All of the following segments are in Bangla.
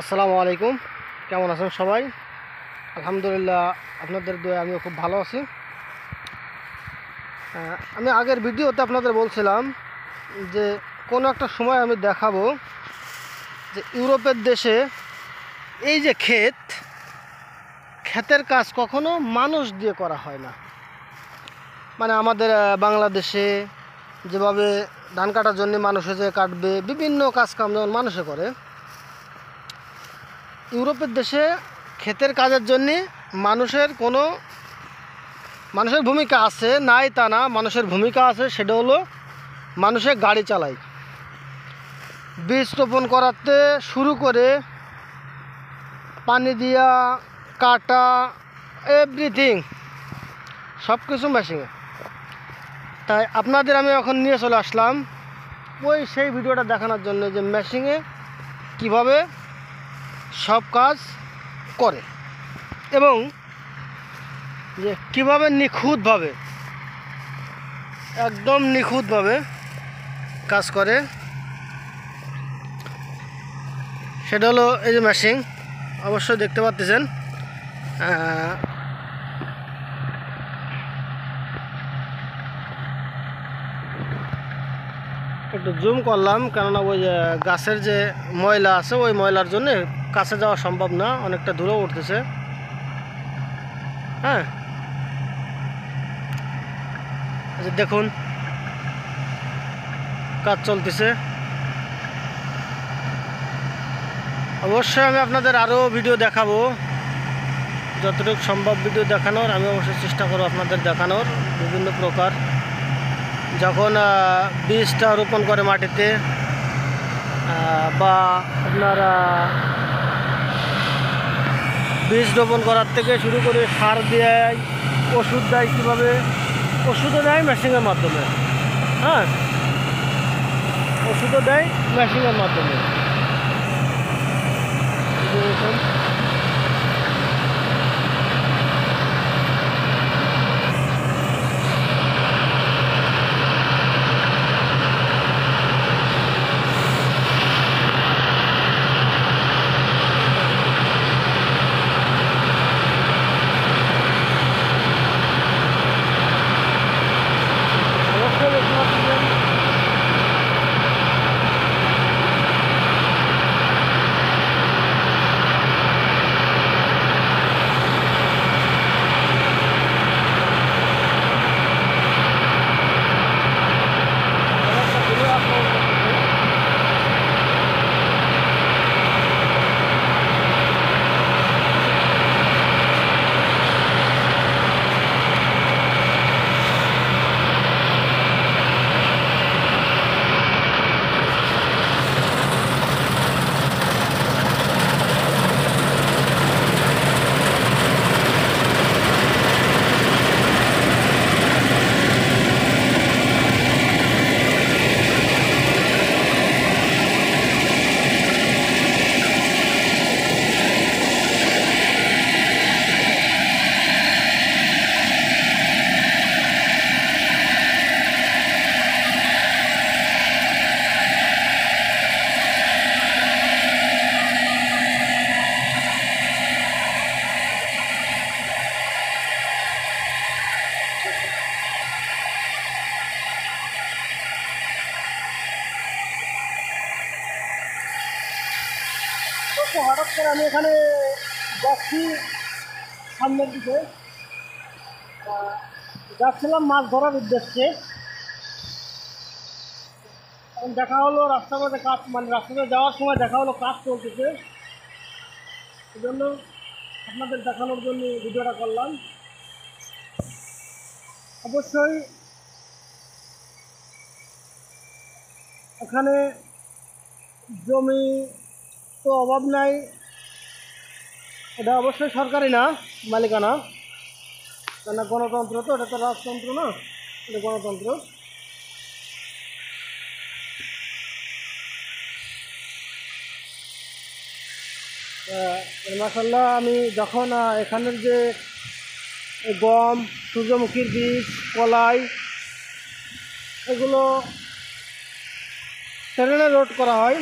আসসালামু আলাইকুম। কেমন আছেন সবাই? আলহামদুলিল্লাহ, আপনাদের দোয়ায় আমিও খুব ভালো আছি। আমি আগের ভিডিওতে আপনাদের বলছিলাম যে কোনো একটা সময় আমি দেখাবো যে ইউরোপের দেশে এই যে ক্ষেতের কাজ কখনো মানুষ দিয়ে করা হয় না। মানে আমাদের বাংলাদেশে যেভাবে ধান কাটার জন্য মানুষে যে কাটবে, বিভিন্ন কাজ কাম যেমন মানুষে করে, ইউরোপের দেশে ক্ষেতের কাজের জন্যে মানুষের ভূমিকা আছে, নাই তা না, মানুষের ভূমিকা আছে। সেটা হলো মানুষের গাড়ি চালায়, বীজ রোপণ করাতে শুরু করে পানি দিয়া কাটা, এভরিথিং সব কিছু মেশিনে। তাই আপনাদের আমি এখন নিয়ে চলে আসলাম সেই ভিডিওটা দেখানোর জন্য যে মেশিনে কিভাবে সব কাজ করে এবং যে কীভাবে নিখুঁতভাবে, একদম নিখুঁতভাবে কাজ করে। সেটা হলো এই যে মেশিন, অবশ্যই দেখতে পাচ্ছেন। একটু জুম করলাম, কেননা ওই গাছের যে ময়লা আছে ওই ময়লার জন্যে কাছে যাওয়া সম্ভব না, অনেকটা দূরে উঠতেছে। হ্যাঁ, দেখুন কাজ চলতেছে। অবশ্যই আমি আপনাদের আরও ভিডিও দেখাবো, যতটুকু সম্ভব ভিডিও দেখানোর আমি অবশ্যই চেষ্টা করব আপনাদের দেখানোর। বিভিন্ন প্রকার যখন বীজটা রোপণ করে মাটিতে, বা আপনার বীজ রোপণ করার থেকে শুরু করে সার দেয়, ওষুধ দেয়, কীভাবে ওষুধও দেয় মেশিনের মাধ্যমে। হ্যাঁ, ওষুধও দেয় মেশিনের মাধ্যমে। হঠাৎ করে আমি এখানে যাচ্ছি, সামনের দিকে যাচ্ছিলাম মাছ ধরার উদ্দেশ্যে। এখন দেখা হলো রাস্তার মধ্যে কাজ, মানে রাস্তাতে যাওয়ার সময় দেখা হলো কাজ চলতেছে। এই জন্য আপনাদের দেখানোর জন্য ভিডিওটা করলাম। অবশ্যই এখানে জমি তো অভাব নাই, এটা অবশ্যই সরকারি না, মালিকানা। কেন গণতন্ত্র তো, এটা তো রাজতন্ত্র না, এটা গণতন্ত্র। মাশাআল্লাহ, আমি যখন এখানের যে গম, সূর্যমুখীর বীজ, কলাই, এগুলো ট্রেনে লোড করা হয়,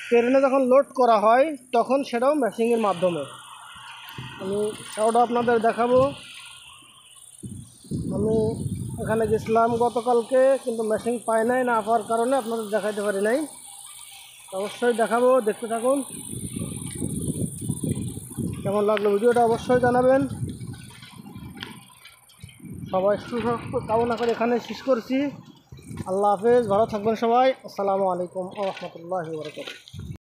ট্রেনে যখন লোড করা হয় তখন সেটাও মেশিনের মাধ্যমে। আমি সেটাও আপনাদের দেখাবো। আমি এখানে গেছিলাম গতকালকে, কিন্তু মেশিন পাই নাই, না পাওয়ার কারণে আপনাদের দেখাইতে পারি নাই। অবশ্যই দেখাবো, দেখতে থাকুন। কেমন লাগলো ভিডিওটা অবশ্যই জানাবেন। সবাই সুস্বাস্থ্য কামনা করে এখানে শেষ করছি। আল্লাহ হাফেজ, ভালো থাকবেন সবাই। আসসালামু আলাইকুম ওয়া রাহমাতুল্লাহি ওয়া বারাকাতুহু।